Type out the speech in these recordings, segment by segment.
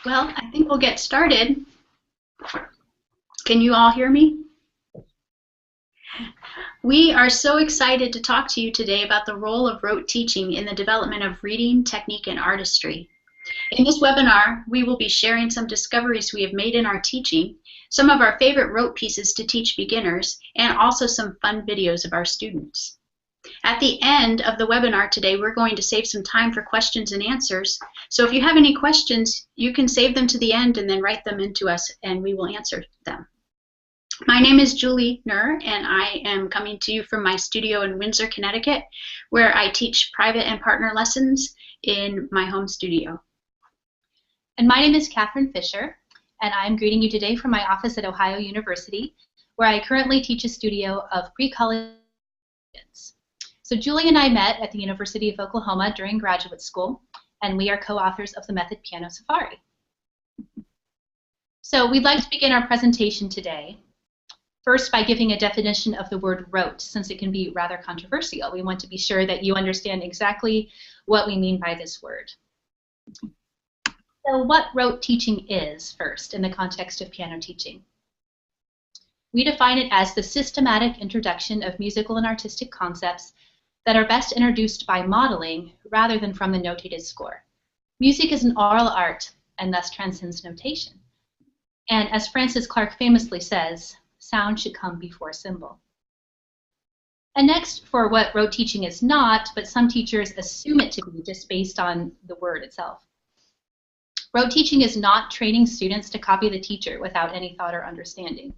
Well, I think we'll get started. Can you all hear me? We are so excited to talk to you today about the role of rote teaching in the development of reading, technique, and artistry. In this webinar, we will be sharing some discoveries we have made in our teaching, some of our favorite rote pieces to teach beginners, and also some fun videos of our students. At the end of the webinar today, we're going to save some time for questions and answers. So if you have any questions, you can save them to the end and then write them into us and we will answer them. My name is Julie Nur and I am coming to you from my studio in Windsor, Connecticut, where I teach private and partner lessons in my home studio. And my name is Catherine Fisher, and I'm greeting you today from my office at Ohio University, where I currently teach a studio of pre-college students. So Julie and I met at the University of Oklahoma during graduate school, and we are co-authors of the method Piano Safari. So we'd like to begin our presentation today, first by giving a definition of the word rote, since it can be rather controversial. We want to be sure that you understand exactly what we mean by this word. So what rote teaching is, first, in the context of piano teaching. We define it as the systematic introduction of musical and artistic concepts that are best introduced by modeling rather than from the notated score. Music is an oral art and thus transcends notation. And as Francis Clark famously says, sound should come before symbol. And next, for what rote teaching is not, but some teachers assume it to be just based on the word itself. Rote teaching is not training students to copy the teacher without any thought or understanding.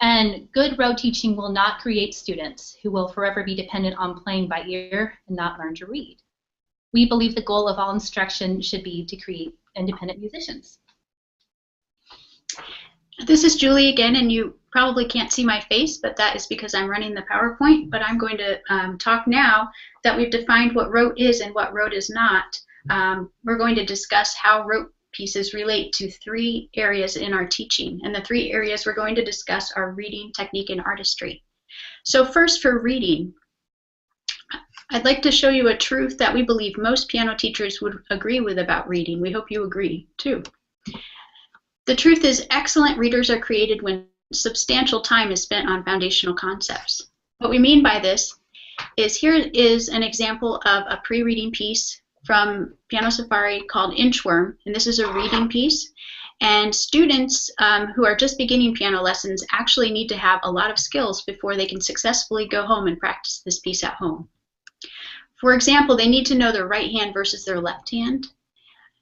And good rote teaching will not create students who will forever be dependent on playing by ear and not learn to read. We believe the goal of all instruction should be to create independent musicians. This is Julie again, and you probably can't see my face, but that is because I'm running the PowerPoint. But I'm going to talk now that we've defined what rote is and what rote is not. We're going to discuss how rote pieces relate to three areas in our teaching. And the three areas we're going to discuss are reading, technique, and artistry. So first, for reading, I'd like to show you a truth that we believe most piano teachers would agree with about reading. We hope you agree, too. The truth is, excellent readers are created when substantial time is spent on foundational concepts. What we mean by this is, here is an example of a pre-reading piece from Piano Safari called Inchworm, and this is a reading piece. And students who are just beginning piano lessons actually need to have a lot of skills before they can successfully go home and practice this piece at home. For example, they need to know their right hand versus their left hand,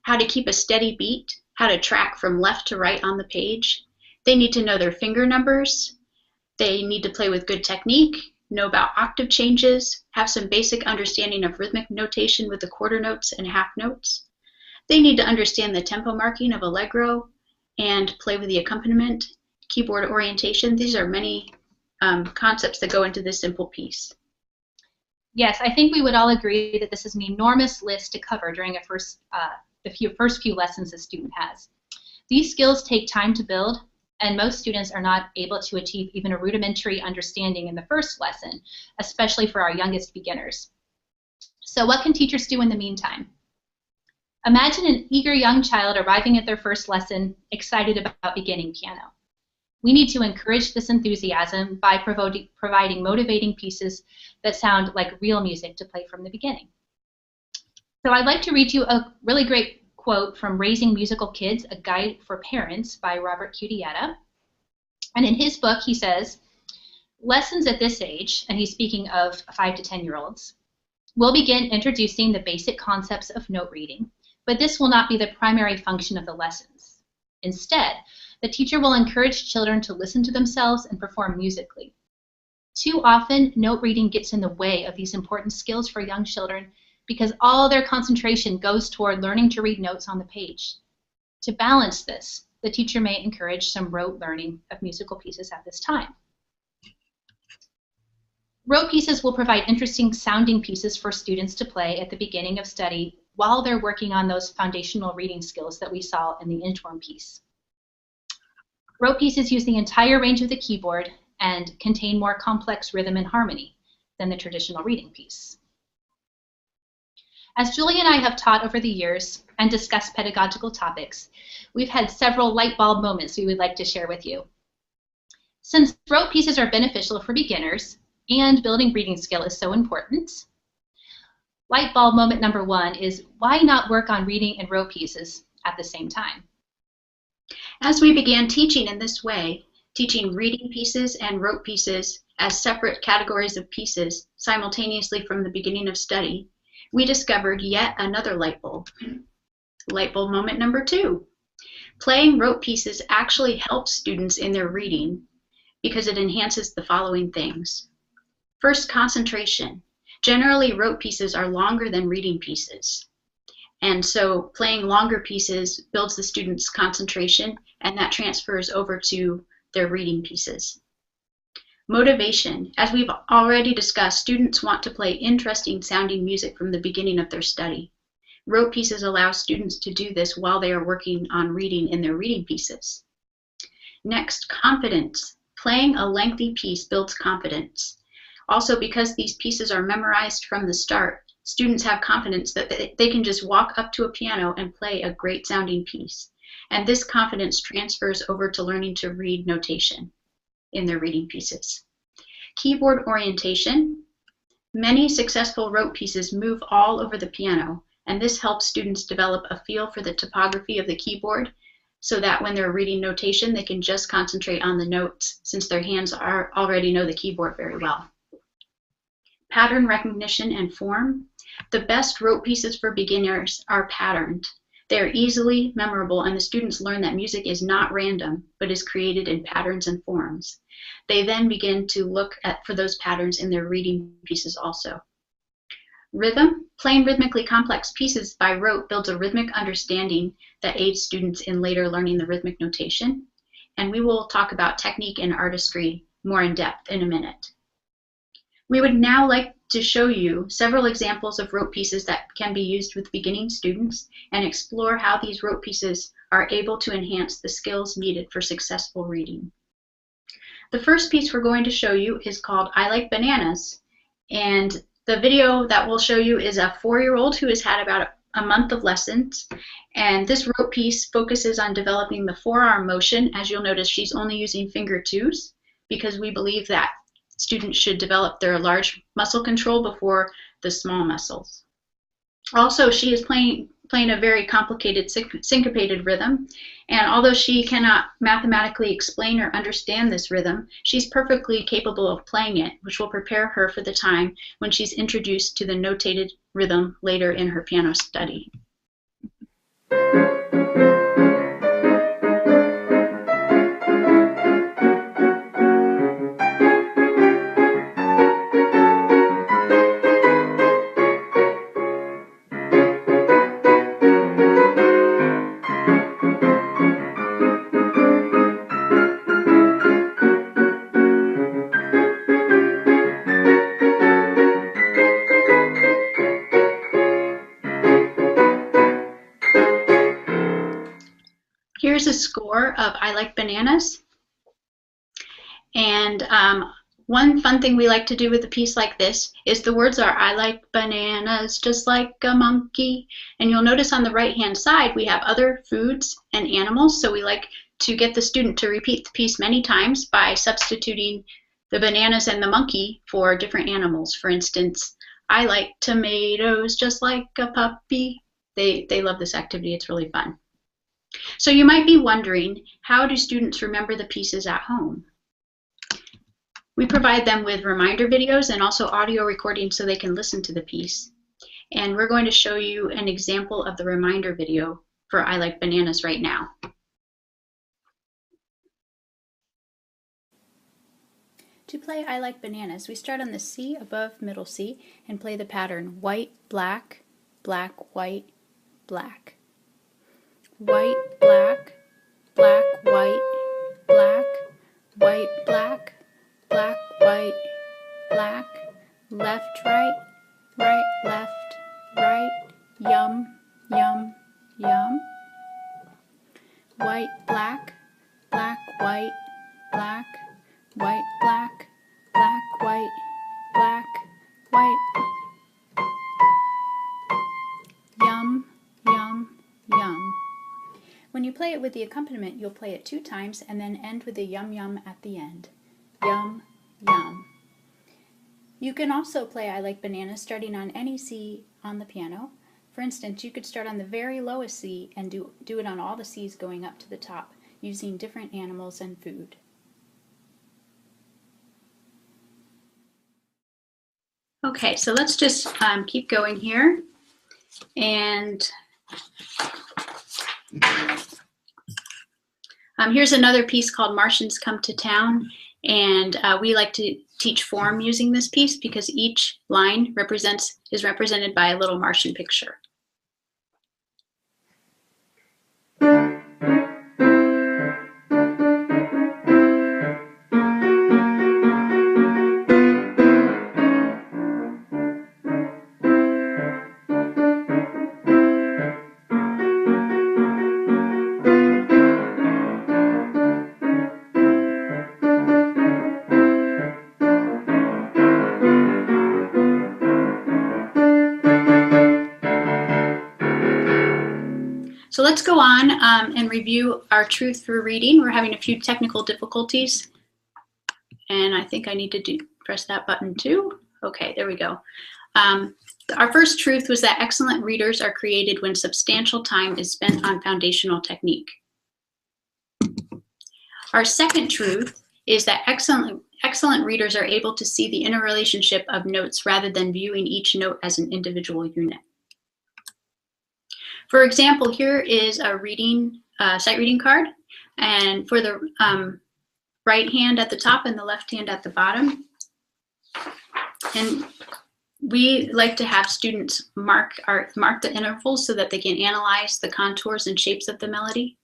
how to keep a steady beat, how to track from left to right on the page. They need to know their finger numbers. They need to play with good technique, know about octave changes, have some basic understanding of rhythmic notation with the quarter notes and half notes. They need to understand the tempo marking of allegro and play with the accompaniment, keyboard orientation. These are many concepts that go into this simple piece. Yes, I think we would all agree that this is an enormous list to cover during the first few lessons a student has. These skills take time to build, and most students are not able to achieve even a rudimentary understanding in the first lesson, especially for our youngest beginners. So what can teachers do in the meantime? Imagine an eager young child arriving at their first lesson, excited about beginning piano. We need to encourage this enthusiasm by providing motivating pieces that sound like real music to play from the beginning. So I'd like to read you a really great quote from Raising Musical Kids, A Guide for Parents by Robert Cutietta. And in his book, he says, lessons at this age, and he's speaking of 5 to 10-year-olds, will begin introducing the basic concepts of note reading, but this will not be the primary function of the lessons. Instead, the teacher will encourage children to listen to themselves and perform musically. Too often, note reading gets in the way of these important skills for young children because all their concentration goes toward learning to read notes on the page. To balance this, the teacher may encourage some rote learning of musical pieces at this time. Rote pieces will provide interesting sounding pieces for students to play at the beginning of study while they're working on those foundational reading skills that we saw in the Inchworm piece. Rote pieces use the entire range of the keyboard and contain more complex rhythm and harmony than the traditional reading piece. As Julie and I have taught over the years, and discuss pedagogical topics. We've had several light bulb moments we would like to share with you. Since rote pieces are beneficial for beginners and building reading skill is so important, light bulb moment number 1 is why not work on reading and rote pieces at the same time? As we began teaching in this way, teaching reading pieces and rote pieces as separate categories of pieces simultaneously from the beginning of study, we discovered yet another light bulb. Light bulb moment number 2. Playing rote pieces actually helps students in their reading because it enhances the following things. First, concentration. Generally, rote pieces are longer than reading pieces. And so playing longer pieces builds the student's concentration, and that transfers over to their reading pieces. Motivation. As we've already discussed, students want to play interesting sounding music from the beginning of their study. Rote pieces allow students to do this while they are working on reading in their reading pieces. Next, confidence. Playing a lengthy piece builds confidence. Also, because these pieces are memorized from the start, students have confidence that they can just walk up to a piano and play a great sounding piece. And this confidence transfers over to learning to read notation in their reading pieces. Keyboard orientation. Many successful rote pieces move all over the piano, and this helps students develop a feel for the topography of the keyboard so that when they're reading notation, they can just concentrate on the notes since their hands already know the keyboard very well. Pattern recognition and form. The best rote pieces for beginners are patterned. They are easily memorable, and the students learn that music is not random, but is created in patterns and forms. They then begin to look for those patterns in their reading pieces also. Rhythm. Playing rhythmically complex pieces by rote builds a rhythmic understanding that aids students in later learning the rhythmic notation. And we will talk about technique and artistry more in depth in a minute. We would now like to show you several examples of rote pieces that can be used with beginning students and explore how these rote pieces are able to enhance the skills needed for successful reading. The first piece we're going to show you is called I Like Bananas, and the video that we'll show you is a 4-year-old who has had about a month of lessons, and this rote piece focuses on developing the forearm motion. As you'll notice, she's only using finger twos because we believe that students should develop their large muscle control before the small muscles. Also, she is playing a very complicated syncopated rhythm, and although she cannot mathematically explain or understand this rhythm, she's perfectly capable of playing it, which will prepare her for the time when she's introduced to the notated rhythm later in her piano study. Here's a score of I Like Bananas. And one fun thing we like to do with a piece like this is the words are I like bananas just like a monkey. And you'll notice on the right-hand side we have other foods and animals. So we like to get the student to repeat the piece many times by substituting the bananas and the monkey for different animals. For instance, I like tomatoes just like a puppy. They love this activity. It's really fun. So you might be wondering, how do students remember the pieces at home? We provide them with reminder videos and also audio recordings so they can listen to the piece. And we're going to show you an example of the reminder video for I Like Bananas right now. To play I Like Bananas, we start on the C above middle C and play the pattern white, black, black, white, black. White, black, black, white, black, white, black, black, white, black, left, right, right, left, right, yum, yum, yum. White, black, black, white, black, white, black, black, white, black, white. Yum, yum, When you play it with the accompaniment, you'll play it 2 times and then end with a yum yum at the end. Yum, yum. You can also play I Like Bananas starting on any C on the piano. For instance, you could start on the very lowest C and do it on all the Cs going up to the top, using different animals and food. Okay, so let's just keep going here. And here's another piece called Martians Come to Town. And we like to teach form using this piece because each line is represented by a little Martian picture. So let's go on and review our truth through reading. We're having a few technical difficulties. And I think I need to press that button too. Okay, there we go. Our first truth was that excellent readers are created when substantial time is spent on foundational technique. Our second truth is that excellent readers are able to see the interrelationship of notes rather than viewing each note as an individual unit. For example, here is a sight reading card, and for the right hand at the top and the left hand at the bottom. And we like to have students mark the intervals so that they can analyze the contours and shapes of the melody.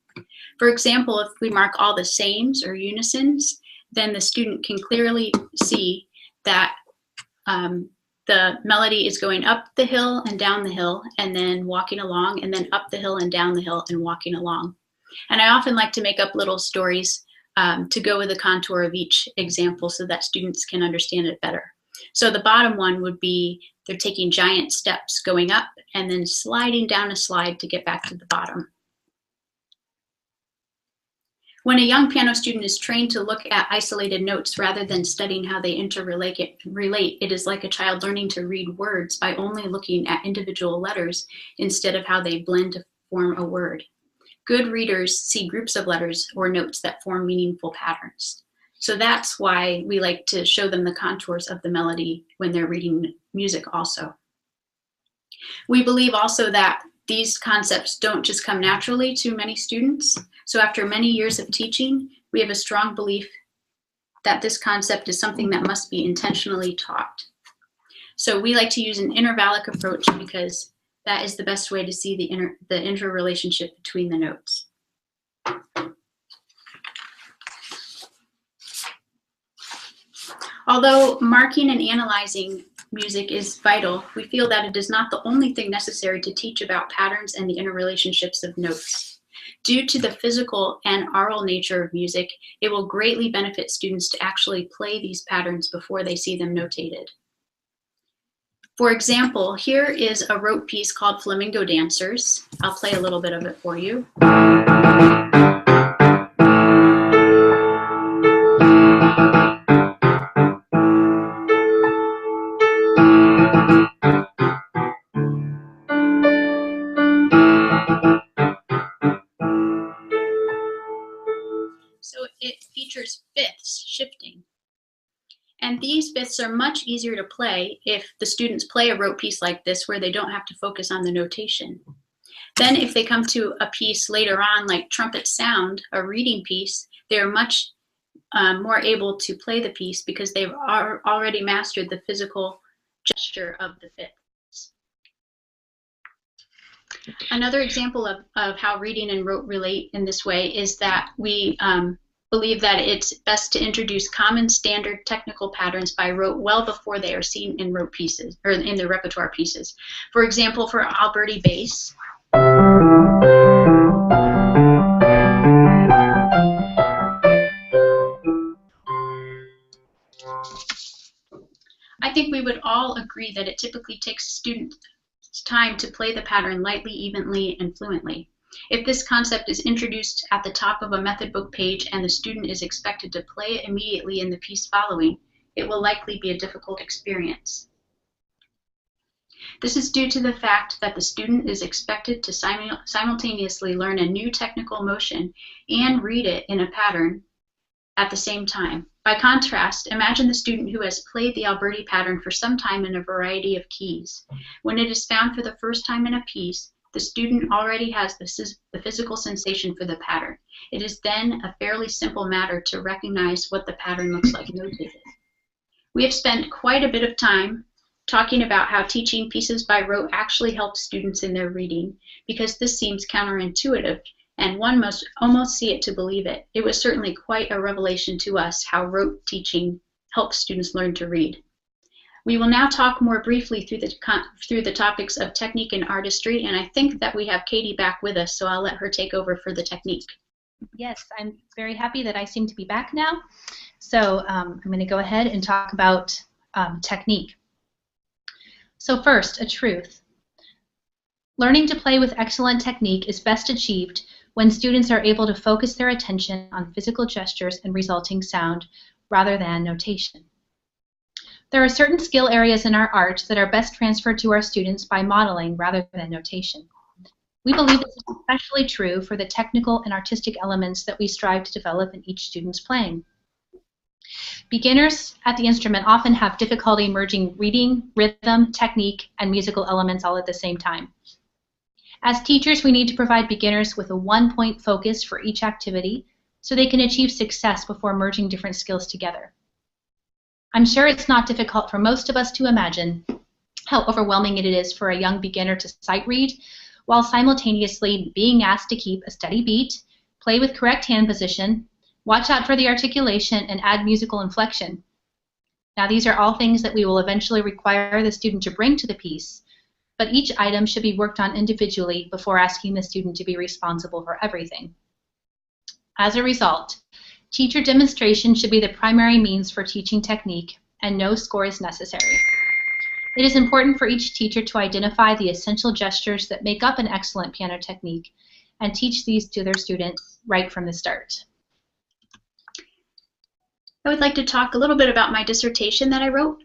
For example, if we mark all the sames or unisons, then the student can clearly see that the melody is going up the hill and down the hill and then walking along, and then up the hill and down the hill and walking along. And I often like to make up little stories to go with the contour of each example so that students can understand it better. So the bottom one would be they're taking giant steps going up and then sliding down a slide to get back to the bottom. When a young piano student is trained to look at isolated notes rather than studying how they interrelate, it is like a child learning to read words by only looking at individual letters instead of how they blend to form a word. Good readers see groups of letters or notes that form meaningful patterns. So that's why we like to show them the contours of the melody when they're reading music also. We believe also that these concepts don't just come naturally to many students. So after many years of teaching, we have a strong belief that this concept is something that must be intentionally taught. So we like to use an intervallic approach because that is the best way to see the interrelationship between the notes. Although marking and analyzing music is vital, we feel that it is not the only thing necessary to teach about patterns and the interrelationships of notes. Due to the physical and aural nature of music, it will greatly benefit students to actually play these patterns before they see them notated. For example, here is a rote piece called Flamingo Dancers. I'll play a little bit of it for you. So it features fifths shifting. And these fifths are much easier to play if the students play a rote piece like this where they don't have to focus on the notation. Then if they come to a piece later on like Trumpet Sound, a reading piece, they're much more able to play the piece because they've already mastered the physical gesture of the fifths. Another example of how reading and rote relate in this way is that we believe that it's best to introduce common standard technical patterns by rote well before they are seen in rote pieces or in the repertoire pieces. For example, for Alberti bass, I think we would all agree that it typically takes students time to play the pattern lightly, evenly, and fluently. If this concept is introduced at the top of a method book page and the student is expected to play it immediately in the piece following, it will likely be a difficult experience. This is due to the fact that the student is expected to simultaneously learn a new technical motion and read it in a pattern at the same time. By contrast, imagine the student who has played the Alberti pattern for some time in a variety of keys. When it is found for the first time in a piece, the student already has the physical sensation for the pattern. It is then a fairly simple matter to recognize what the pattern looks like notated. We have spent quite a bit of time talking about how teaching pieces by rote actually helps students in their reading, because this seems counterintuitive, and one must almost see it to believe it. It was certainly quite a revelation to us how rote teaching helps students learn to read. We will now talk more briefly through the topics of technique and artistry, and I think that we have Katie back with us, so I'll let her take over for the technique. Yes, I'm very happy that I seem to be back now. So I'm going to go ahead and talk about technique. So first, a truth. Learning to play with excellent technique is best achieved when students are able to focus their attention on physical gestures and resulting sound rather than notation. There are certain skill areas in our art that are best transferred to our students by modeling rather than notation. We believe this is especially true for the technical and artistic elements that we strive to develop in each student's playing. Beginners at the instrument often have difficulty merging reading, rhythm, technique, and musical elements all at the same time. As teachers, we need to provide beginners with a one-point focus for each activity so they can achieve success before merging different skills together. I'm sure it's not difficult for most of us to imagine how overwhelming it is for a young beginner to sight read while simultaneously being asked to keep a steady beat, play with correct hand position, watch out for the articulation, and add musical inflection. Now, these are all things that we will eventually require the student to bring to the piece, but each item should be worked on individually before asking the student to be responsible for everything. As a result, teacher demonstration should be the primary means for teaching technique, and no score is necessary. It is important for each teacher to identify the essential gestures that make up an excellent piano technique and teach these to their students right from the start. I would like to talk a little bit about my dissertation that I wrote.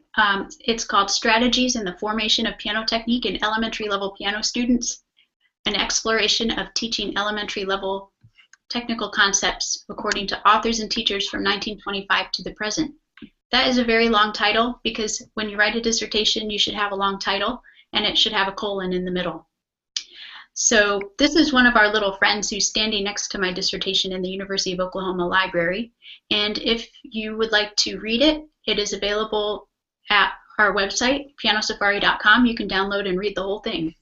It's called Strategies in the Formation of Piano Technique in Elementary Level Piano Students, an exploration of teaching elementary level technical concepts according to authors and teachers from 1925 to the present. That is a very long title because when you write a dissertation, you should have a long title and it should have a colon in the middle. So this is one of our little friends who's standing next to my dissertation in the University of Oklahoma Library. And if you would like to read it, it is available at our website, pianosafari.com. You can download and read the whole thing.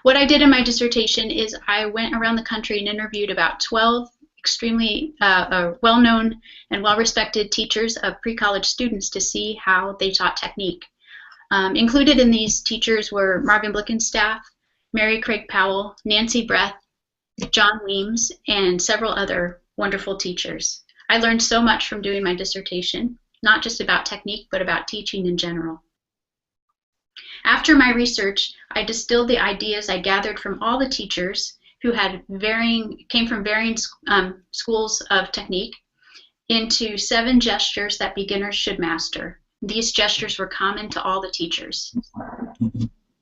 What I did in my dissertation is I went around the country and interviewed about 12 extremely well-known and well-respected teachers of pre-college students to see how they taught technique. Included in these teachers were Marvin Blickenstaff, Mary Craig Powell, Nancy Breath, John Weems, and several other wonderful teachers. I learned so much from doing my dissertation, not just about technique, but about teaching in general. After my research, I distilled the ideas I gathered from all the teachers who had came from varying schools of technique into 7 gestures that beginners should master. These gestures were common to all the teachers.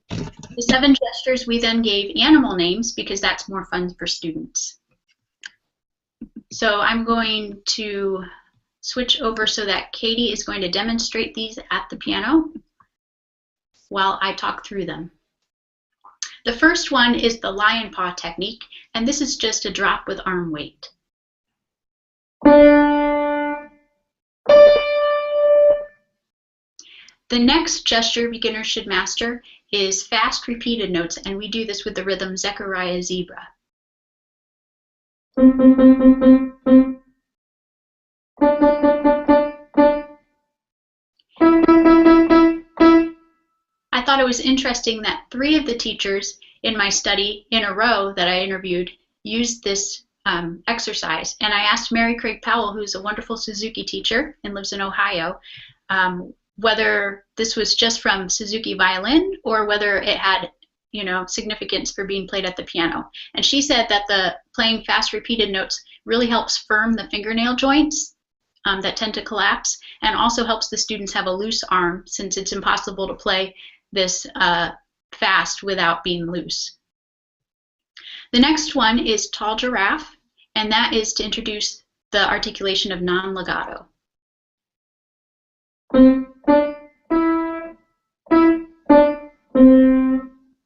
The 7 gestures we then gave animal names because that's more fun for students. So I'm going to switch over so that Katie is going to demonstrate these at the piano while I talk through them. The first one is the lion paw technique, and this is just a drop with arm weight. The next gesture beginners should master is fast repeated notes, and we do this with the rhythm Zechariah Zebra. I thought it was interesting that 3 of the teachers in my study in a row that I interviewed used this exercise, and I asked Mary Craig Powell, who's a wonderful Suzuki teacher and lives in Ohio, whether this was just from Suzuki violin or whether it had significance for being played at the piano. And she said that the playing fast repeated notes really helps firm the fingernail joints that tend to collapse, and also helps the students have a loose arm, since it's impossible to play this fast without being loose. The next one is tall giraffe, and that is to introduce the articulation of non-legato.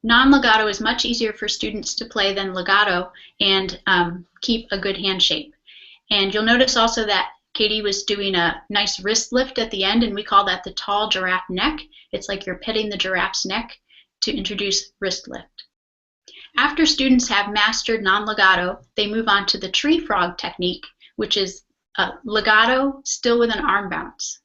Non-legato is much easier for students to play than legato and keep a good hand shape. And you'll notice also that Katie was doing a nice wrist lift at the end, and we call that the tall giraffe neck. It's like you're petting the giraffe's neck to introduce wrist lift. After students have mastered non-legato, they move on to the tree frog technique, which is legato still with an arm bounce.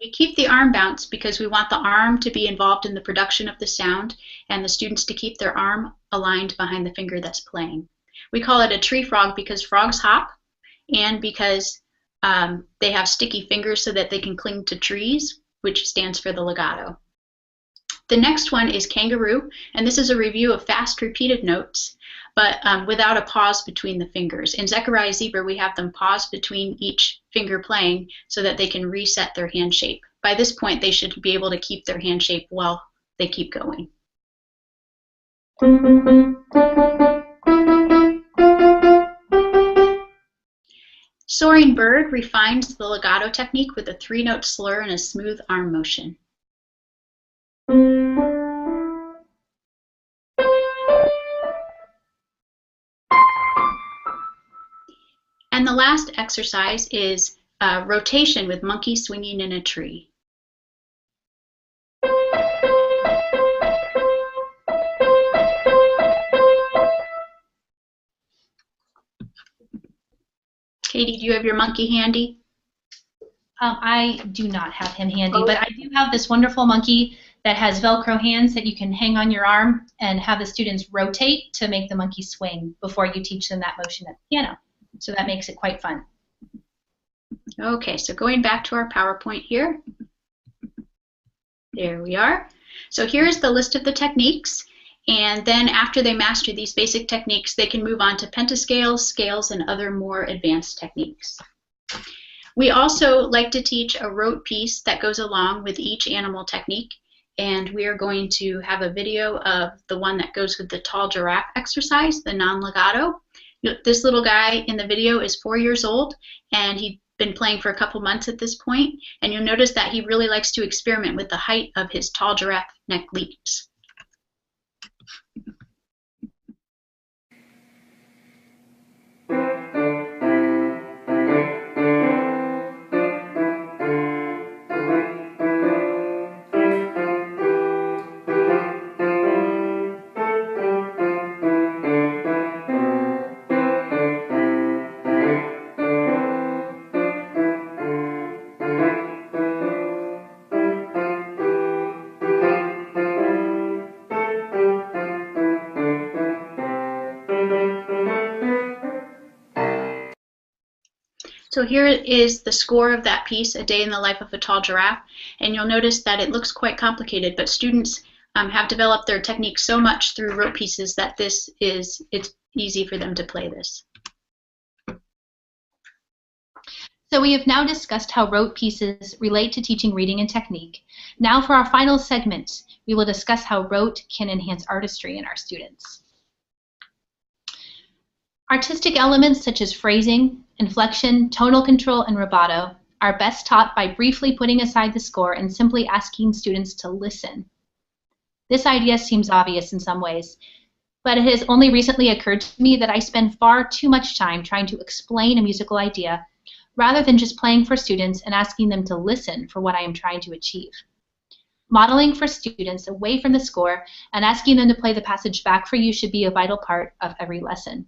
We keep the arm bounce because we want the arm to be involved in the production of the sound and the students to keep their arm aligned behind the finger that's playing. We call it a tree frog because frogs hop, and because they have sticky fingers so that they can cling to trees, which stands for the legato. The next one is kangaroo, and this is a review of fast repeated notes, but without a pause between the fingers. In Zechariah Zebra, we have them pause between each finger playing so that they can reset their hand shape. By this point, they should be able to keep their hand shape while they keep going. Soaring bird refines the legato technique with a 3-note slur and a smooth arm motion. And the last exercise is rotation with monkey swinging in a tree. Katie, do you have your monkey handy? I do not have him handy, but I do have this wonderful monkey that has Velcro hands that you can hang on your arm and have the students rotate to make the monkey swing before you teach them that motion at the piano. So that makes it quite fun. Okay, so going back to our PowerPoint here. There we are. So here is the list of the techniques. And then after they master these basic techniques, they can move on to pentascales, scales, and other more advanced techniques. We also like to teach a rote piece that goes along with each animal technique. And we are going to have a video of the one that goes with the tall giraffe exercise, the non-legato. This little guy in the video is 4 years old, and he'd been playing for a couple months at this point, and you'll notice that he really likes to experiment with the height of his tall giraffe neck leaps. So here is the score of that piece, A Day in the Life of a Tall Giraffe, and you'll notice that it looks quite complicated, but students have developed their technique so much through rote pieces that it's easy for them to play this. So we have now discussed how rote pieces relate to teaching reading and technique. Now for our final segment, we will discuss how rote can enhance artistry in our students. Artistic elements such as phrasing, inflection, tonal control, and rubato are best taught by briefly putting aside the score and simply asking students to listen. This idea seems obvious in some ways, but it has only recently occurred to me that I spend far too much time trying to explain a musical idea rather than just playing for students and asking them to listen for what I am trying to achieve. Modeling for students away from the score and asking them to play the passage back for you should be a vital part of every lesson.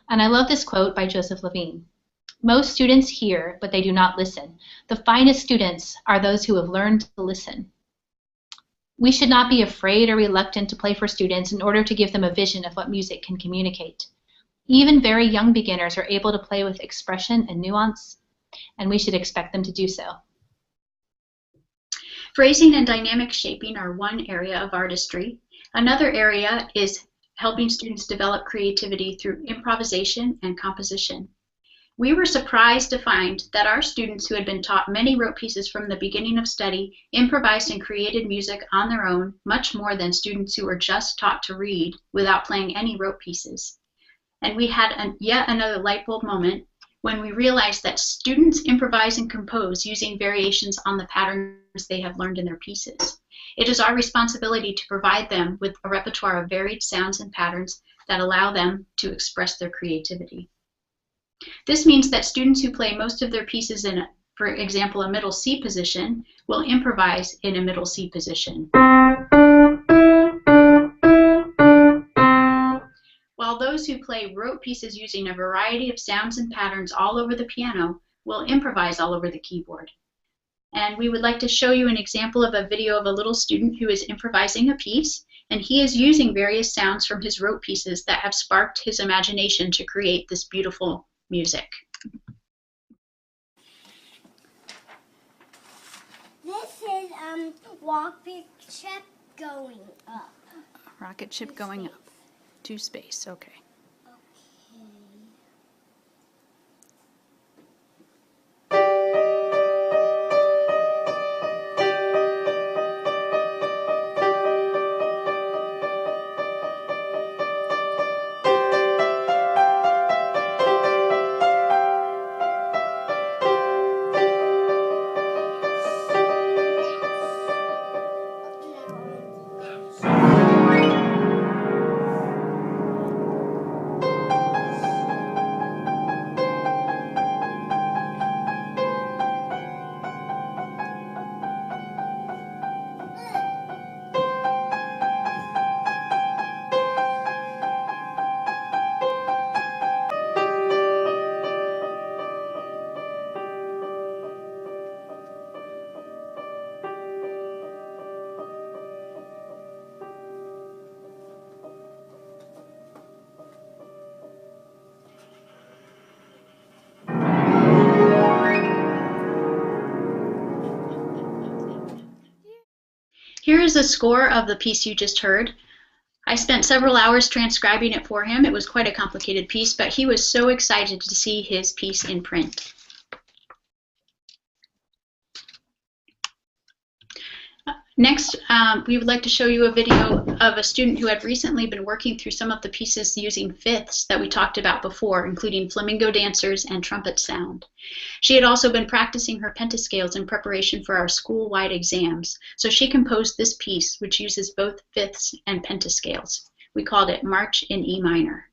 And I love this quote by Joseph Levine. Most students hear, but they do not listen. The finest students are those who have learned to listen. We should not be afraid or reluctant to play for students in order to give them a vision of what music can communicate. Even very young beginners are able to play with expression and nuance. and we should expect them to do so. Phrasing and dynamic shaping are one area of artistry. Another area is helping students develop creativity through improvisation and composition. We were surprised to find that our students who had been taught many rote pieces from the beginning of study improvised and created music on their own much more than students who were just taught to read without playing any rote pieces. And we had yet another light bulb moment when we realized that students improvise and compose using variations on the patterns they have learned in their pieces. It is our responsibility to provide them with a repertoire of varied sounds and patterns that allow them to express their creativity. This means that students who play most of their pieces in, for example, a middle C position, will improvise in a middle C position. While those who play rote pieces using a variety of sounds and patterns all over the piano will improvise all over the keyboard. And we would like to show you an example of a video of a little student who is improvising a piece, and he is using various sounds from his rote pieces that have sparked his imagination to create this beautiful music. This is rocket ship going up. Rocket ship going up to space, okay. Here is a score of the piece you just heard. I spent several hours transcribing it for him. It was quite a complicated piece, but he was so excited to see his piece in print. Next, we would like to show you a video of a student who had recently been working through some of the pieces using fifths that we talked about before, including flamingo dancers and trumpet sound. She had also been practicing her pentascales in preparation for our school-wide exams, so she composed this piece, which uses both fifths and pentascales. We called it March in E minor.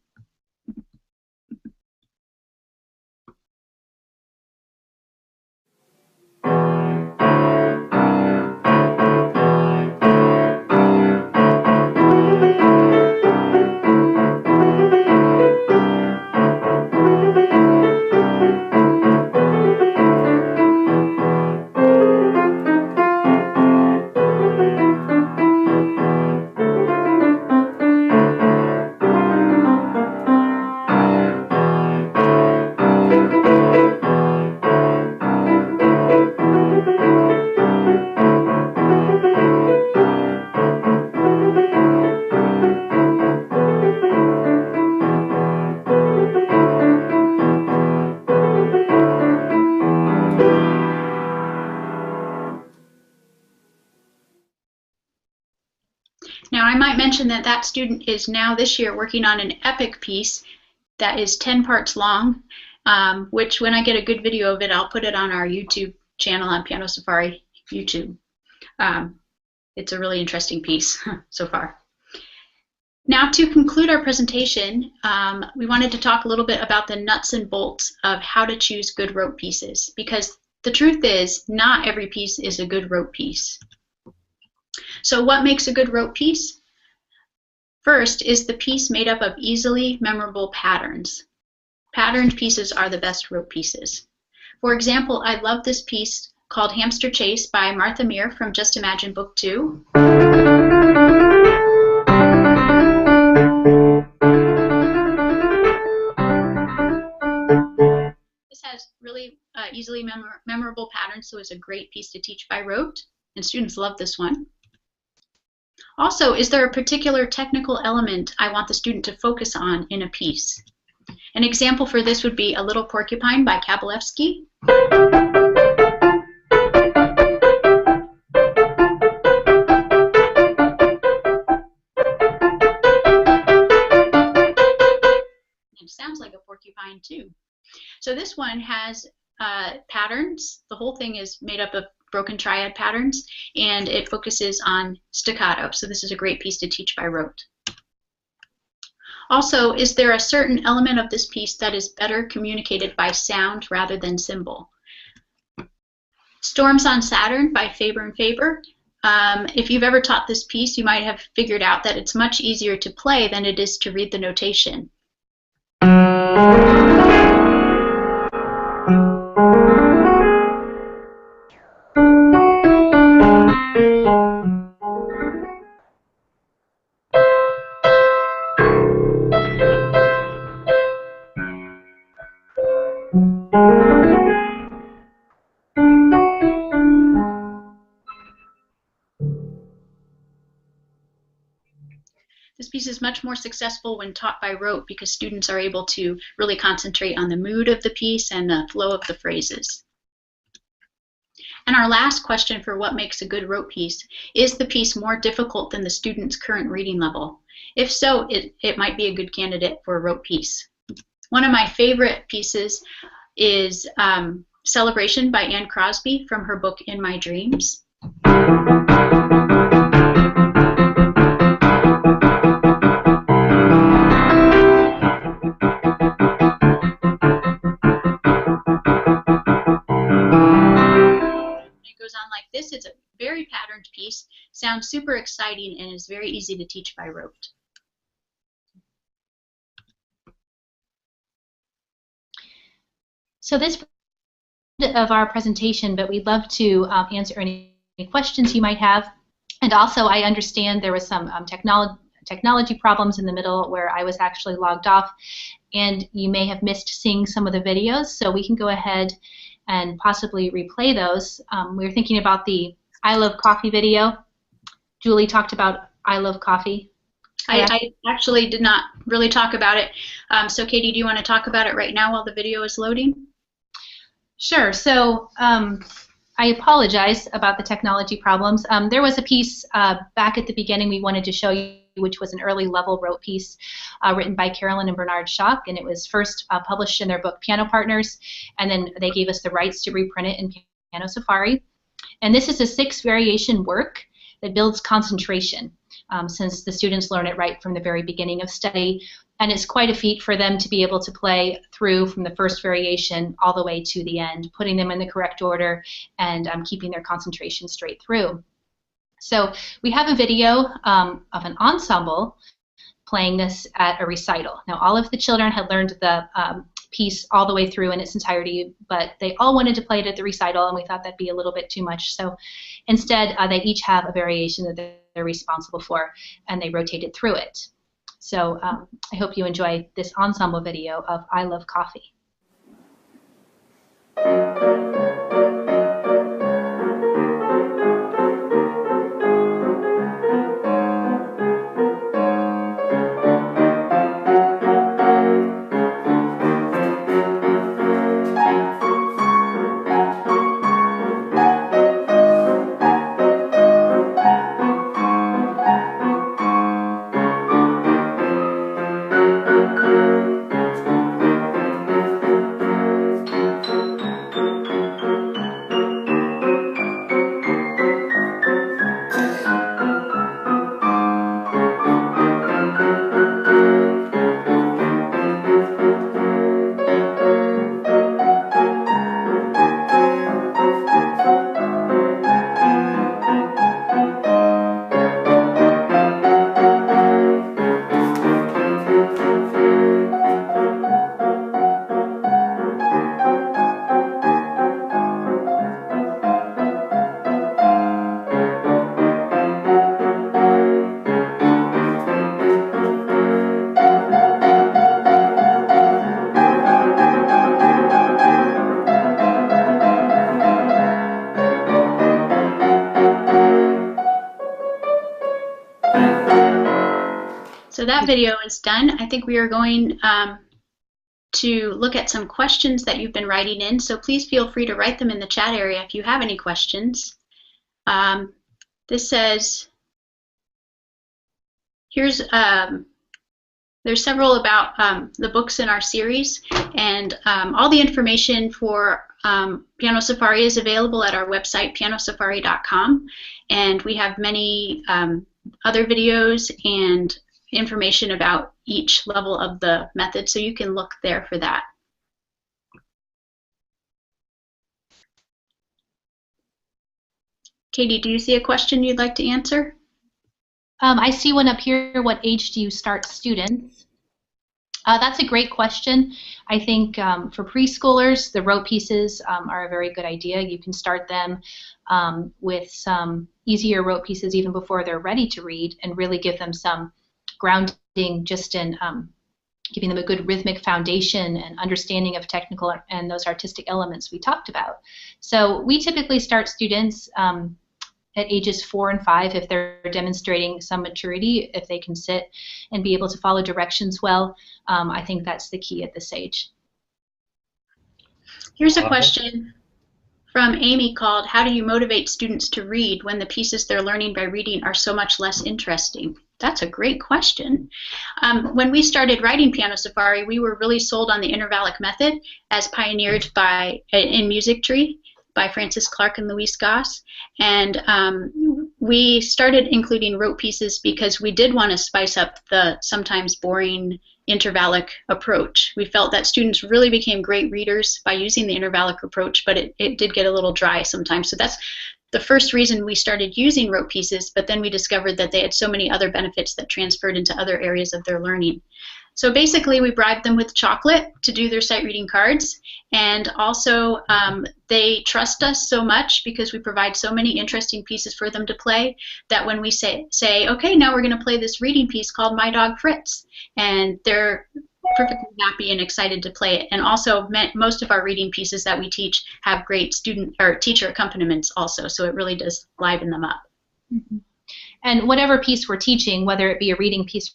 Now, I might mention that that student is now this year working on an epic piece that is 10 parts long, which when I get a good video of it, I'll put it on our YouTube channel on Piano Safari YouTube. It's a really interesting piece so far. Now, to conclude our presentation, we wanted to talk a little bit about the nuts and bolts of how to choose good rote pieces, because the truth is, not every piece is a good rote piece. So what makes a good rote piece? First, is the piece made up of easily memorable patterns? Patterned pieces are the best rote pieces. For example, I love this piece called Hamster Chase by Martha Meir from Just Imagine Book 2. This has really easily memorable patterns, so it's a great piece to teach by rote, and students love this one. Also, is there a particular technical element I want the student to focus on in a piece? An example for this would be A Little Porcupine by Kabalevsky. It sounds like a porcupine too. So this one has patterns. The whole thing is made up of broken triad patterns, and it focuses on staccato. So this is a great piece to teach by rote. Also, is there a certain element of this piece that is better communicated by sound rather than symbol? Storms on Saturn by Faber and Faber. If you've ever taught this piece, you might have figured out that it's much easier to play than it is to read the notation. This piece is much more successful when taught by rote because students are able to really concentrate on the mood of the piece and the flow of the phrases. And our last question for what makes a good rote piece: is the piece more difficult than the student's current reading level? If so, it might be a good candidate for a rote piece. One of my favorite pieces is Celebration by Anne Crosby from her book In My Dreams. It's a very patterned piece, sounds super exciting, and is very easy to teach by rote. So this of our presentation, but we'd love to answer any questions you might have. And also, I understand there was some technology problems in the middle where I was actually logged off, and you may have missed seeing some of the videos, so we can go ahead and possibly replay those. We were thinking about the I Love Coffee video. Julie talked about I Love Coffee. I actually did not really talk about it. So Katie, do you want to talk about it right now while the video is loading? Sure. So I apologize about the technology problems. There was a piece back at the beginning we wanted to show you, which was an early level rote piece written by Carolyn and Bernard Schock, and it was first published in their book Piano Partners, and then they gave us the rights to reprint it in Piano Safari. And this is a 6-variation work that builds concentration, since the students learn it right from the very beginning of study, and it's quite a feat for them to be able to play through from the first variation all the way to the end, putting them in the correct order and keeping their concentration straight through. So we have a video of an ensemble playing this at a recital. Now, all of the children had learned the piece all the way through in its entirety, but they all wanted to play it at the recital, and we thought that'd be a little bit too much. So instead, they each have a variation that they're responsible for, and they rotated through it. So I hope you enjoy this ensemble video of I Love Coffee. So that video is done. I think we are going to look at some questions that you've been writing in. So please feel free to write them in the chat area if you have any questions. This says, here's there's several about the books in our series, and all the information for Piano Safari is available at our website, pianosafari.com, and we have many other videos and information about each level of the method, so you can look there for that. Katie, do you see a question you'd like to answer? I see one up here. What age do you start students? That's a great question. I think for preschoolers, the rote pieces are a very good idea. You can start them with some easier rote pieces even before they're ready to read, and really give them some grounding just in giving them a good rhythmic foundation and understanding of technical and those artistic elements we talked about. So we typically start students at ages 4 and 5 if they're demonstrating some maturity, if they can sit and be able to follow directions well. I think that's the key at this age. Here's a question from Amy called, how do you motivate students to read when the pieces they're learning by reading are so much less interesting? That's a great question. When we started writing Piano Safari, we were really sold on the intervallic method as pioneered in Music Tree by Francis Clark and Louise Goss. And we started including rote pieces because we did want to spice up the sometimes boring intervallic approach. We felt that students really became great readers by using the intervallic approach, but it did get a little dry sometimes. So that's the first reason we started using rote pieces, but then we discovered that they had so many other benefits that transferred into other areas of their learning. So basically, we bribed them with chocolate to do their sight reading cards, and also they trust us so much because we provide so many interesting pieces for them to play that when we say okay, now we're going to play this reading piece called My Dog Fritz, and they're perfectly happy and excited to play it. And also, most of our reading pieces that we teach have great student or teacher accompaniments also, so it really does liven them up. Mm-hmm. And whatever piece we're teaching, whether it be a reading piece,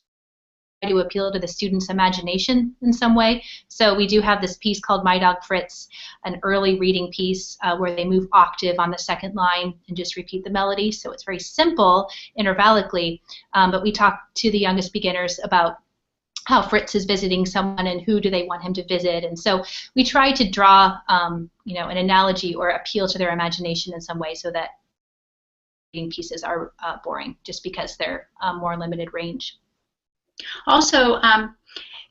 to appeal to the student's imagination in some way. So we do have this piece called My Dog Fritz, an early reading piece where they move octave on the second line and just repeat the melody. So it's very simple intervallically, but we talk to the youngest beginners about how Fritz is visiting someone and who do they want him to visit. And so we try to draw an analogy or appeal to their imagination in some way so that reading pieces are boring just because they're more limited range. Also,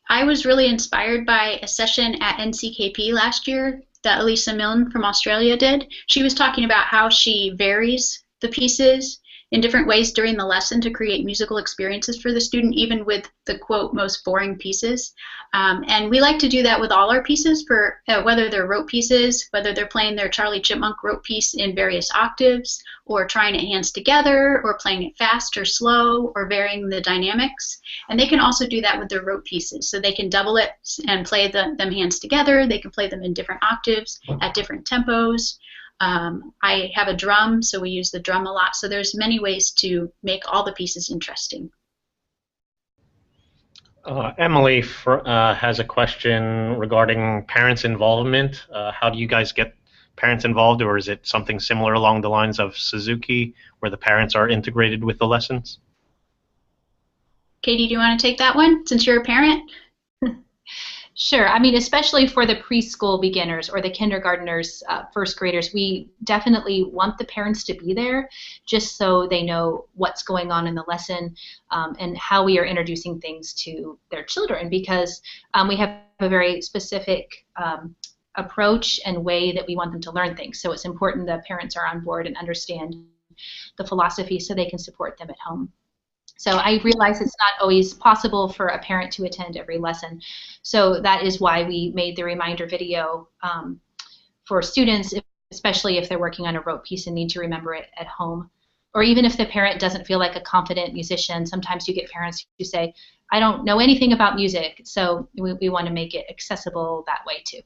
I was really inspired by a session at NCKP last year that Elisa Milne from Australia did. She was talking about how she varies the pieces in different ways during the lesson to create musical experiences for the student, even with the, quote, most boring pieces. And we like to do that with all our pieces, for whether they're rote pieces, whether they're playing their Charlie Chipmunk rote piece in various octaves, or trying it hands together, or playing it fast or slow, or varying the dynamics. And they can also do that with their rote pieces. So they can double it and play them hands together. They can play them in different octaves at different tempos. I have a drum, so we use the drum a lot. So there's many ways to make all the pieces interesting. Emily has a question regarding parents' involvement. How do you guys get parents involved, or is it something similar along the lines of Suzuki, where the parents are integrated with the lessons? Katie, do you want to take that one, since you're a parent? Sure. I mean, especially for the preschool beginners or the kindergartners, first graders, we definitely want the parents to be there just so they know what's going on in the lesson and how we are introducing things to their children, because we have a very specific approach and way that we want them to learn things. So it's important that parents are on board and understand the philosophy so they can support them at home. So I realize it's not always possible for a parent to attend every lesson. So that is why we made the reminder video for students, especially if they're working on a rote piece and need to remember it at home. Or even if the parent doesn't feel like a confident musician, sometimes you get parents who say, I don't know anything about music. So we want to make it accessible that way too.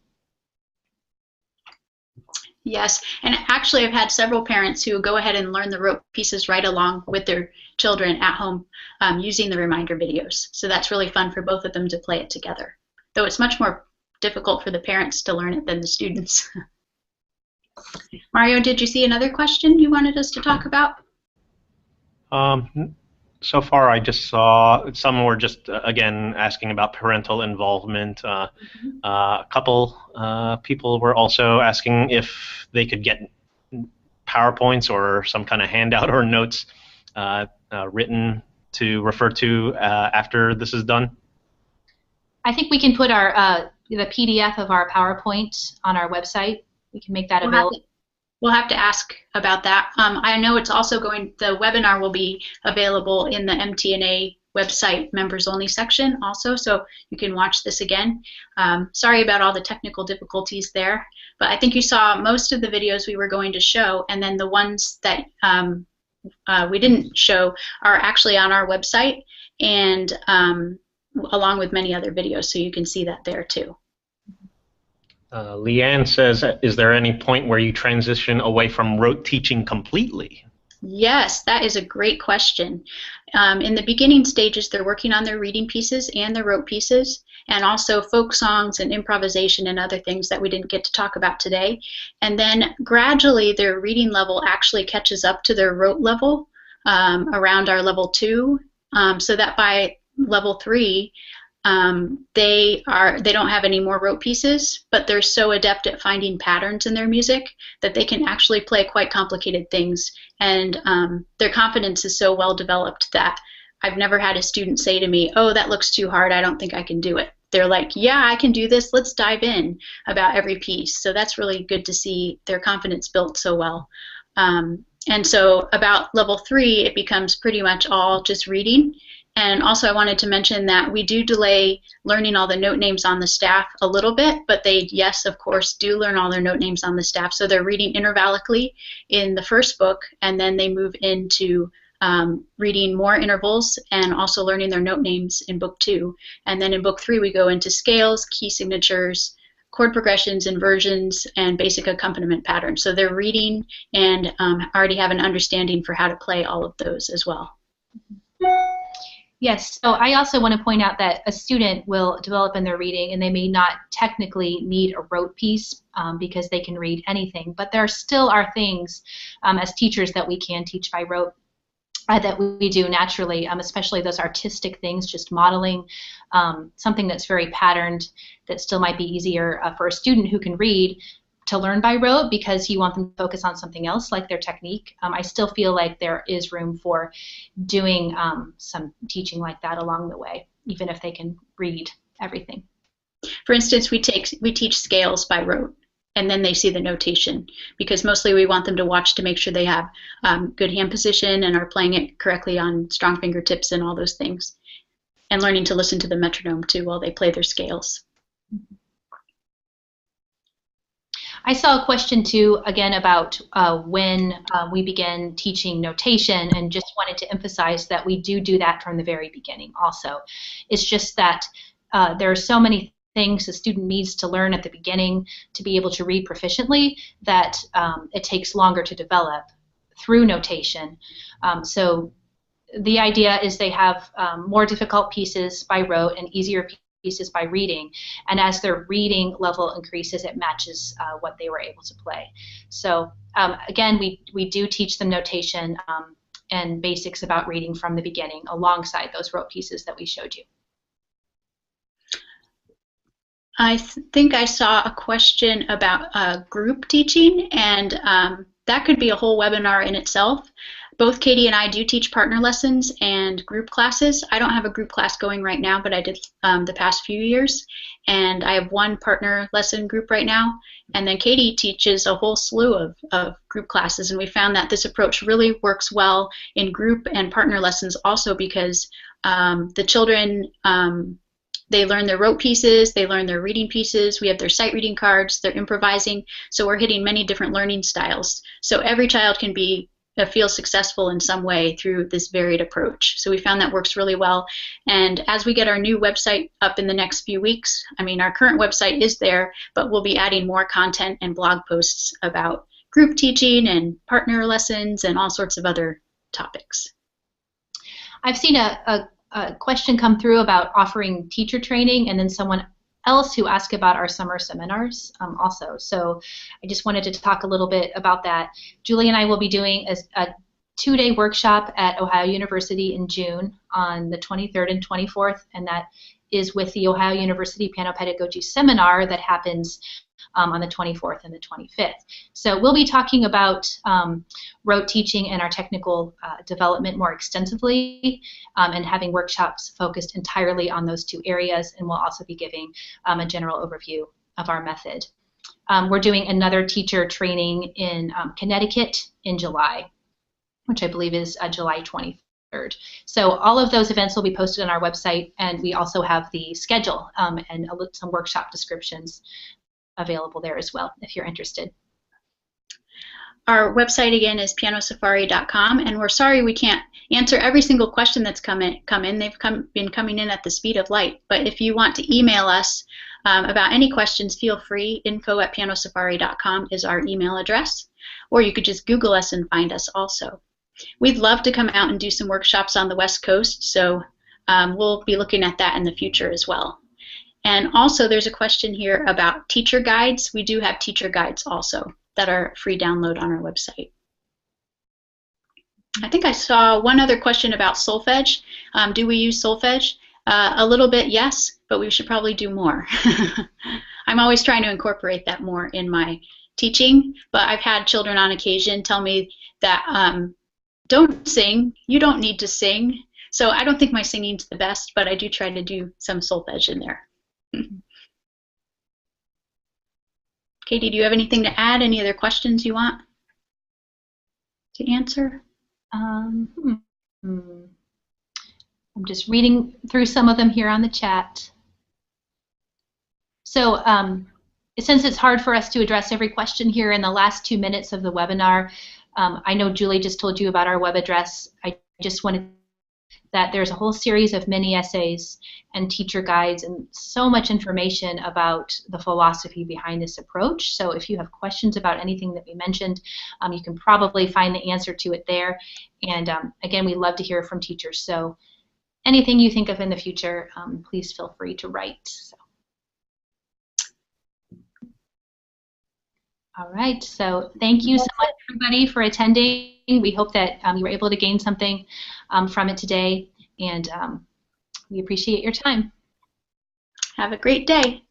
Yes, and actually, I've had several parents who go ahead and learn the rote pieces right along with their children at home using the reminder videos. So that's really fun for both of them to play it together. Though it's much more difficult for the parents to learn it than the students. Mario, did you see another question you wanted us to talk about? So far, I just saw some were just again asking about parental involvement. A couple people were also asking if they could get PowerPoints or some kind of handout or notes written to refer to after this is done. I think we can put our the PDF of our PowerPoint on our website. We can make that available. We'll have to ask about that. I know it's also the webinar will be available in the MTNA website members only section also, so you can watch this again. Sorry about all the technical difficulties there, but I think you saw most of the videos we were going to show, and then the ones that we didn't show are actually on our website, and along with many other videos, so you can see that there too. Leanne says, is there any point where you transition away from rote teaching completely? Yes, that is a great question. In the beginning stages, they're working on their reading pieces and their rote pieces, and also folk songs and improvisation and other things that we didn't get to talk about today. And then gradually their reading level actually catches up to their rote level around our level 2, so that by level 3, they don't have any more rote pieces, but they're so adept at finding patterns in their music that they can actually play quite complicated things, and their confidence is so well developed that I've never had a student say to me, "Oh, that looks too hard, I don't think I can do it." They're like, "Yeah, I can do this, let's dive in about every piece." So that's really good to see their confidence built so well. And so about level 3, it becomes pretty much all just reading. And also I wanted to mention that we do delay learning all the note names on the staff a little bit, but they, yes, of course, do learn all their note names on the staff. So they're reading intervallically in the first book, and then they move into reading more intervals and also learning their note names in book 2. And then in book 3, we go into scales, key signatures, chord progressions, inversions, and basic accompaniment patterns. So they're reading and already have an understanding for how to play all of those as well. Yes, so I also want to point out that a student will develop in their reading, and they may not technically need a rote piece because they can read anything, but there still are things as teachers that we can teach by rote that we do naturally, especially those artistic things, just modeling something that's very patterned that still might be easier for a student who can read to learn by rote because you want them to focus on something else like their technique. I still feel like there is room for doing some teaching like that along the way, even if they can read everything. For instance, we teach scales by rote, and then they see the notation, because mostly we want them to watch to make sure they have good hand position and are playing it correctly on strong fingertips and all those things, and learning to listen to the metronome too while they play their scales. I saw a question too, again, about when we begin teaching notation, and just wanted to emphasize that we do that from the very beginning also. It's just that there are so many things a student needs to learn at the beginning to be able to read proficiently that it takes longer to develop through notation. So the idea is they have more difficult pieces by rote and easier pieces by reading, and as their reading level increases, it matches what they were able to play. So again, we do teach them notation and basics about reading from the beginning alongside those rote pieces that we showed you. I think I saw a question about group teaching, and that could be a whole webinar in itself. Both Katie and I do teach partner lessons and group classes. I don't have a group class going right now, but I did the past few years. And I have one partner lesson group right now. And then Katie teaches a whole slew of group classes. And we found that this approach really works well in group and partner lessons also because the children, they learn their rote pieces, they learn their reading pieces, we have their sight reading cards, they're improvising. So we're hitting many different learning styles. So every child can be feel successful in some way through this varied approach. So we found that works really well. And as we get our new website up in the next few weeks, I mean, our current website is there, but we'll be adding more content and blog posts about group teaching and partner lessons and all sorts of other topics. I've seen a question come through about offering teacher training, and then someone else who asked about our summer seminars also. So I just wanted to talk a little bit about that. Julie and I will be doing a 2-day workshop at Ohio University in June on the 23rd and 24th, and that is with the Ohio University Piano Pedagogy Seminar that happens on the 24th and the 25th. So we'll be talking about rote teaching and our technical development more extensively, and having workshops focused entirely on those two areas, and we'll also be giving a general overview of our method. We're doing another teacher training in Connecticut in July, which I believe is July 23rd. So all of those events will be posted on our website, and we also have the schedule and some workshop descriptions available there as well if you're interested. Our website again is pianosafari.com, and we're sorry we can't answer every single question that's come in. They've been coming in at the speed of light. But if you want to email us about any questions, feel free. info@pianosafari.com is our email address, or you could just Google us and find us also. We'd love to come out and do some workshops on the West Coast, so we'll be looking at that in the future as well. And also there's a question here about teacher guides. We do have teacher guides also that are free download on our website. I think I saw one other question about solfege. Do we use solfege? A little bit, yes, but we should probably do more. I'm always trying to incorporate that more in my teaching, but I've had children on occasion tell me that don't sing, you don't need to sing. So I don't think my singing's the best, but I do try to do some solfege in there. Katie, do you have anything to add? Any other questions you want to answer? I'm just reading through some of them here on the chat. So since it's hard for us to address every question here in the last 2 minutes of the webinar, I know Julie just told you about our web address. I just wanted that there's a whole series of mini essays and teacher guides and so much information about the philosophy behind this approach. So if you have questions about anything that we mentioned, you can probably find the answer to it there. And again, we love to hear from teachers. So anything you think of in the future, please feel free to write. So. All right, so thank you so much, everybody, for attending. We hope that you were able to gain something from it today, and we appreciate your time. Have a great day.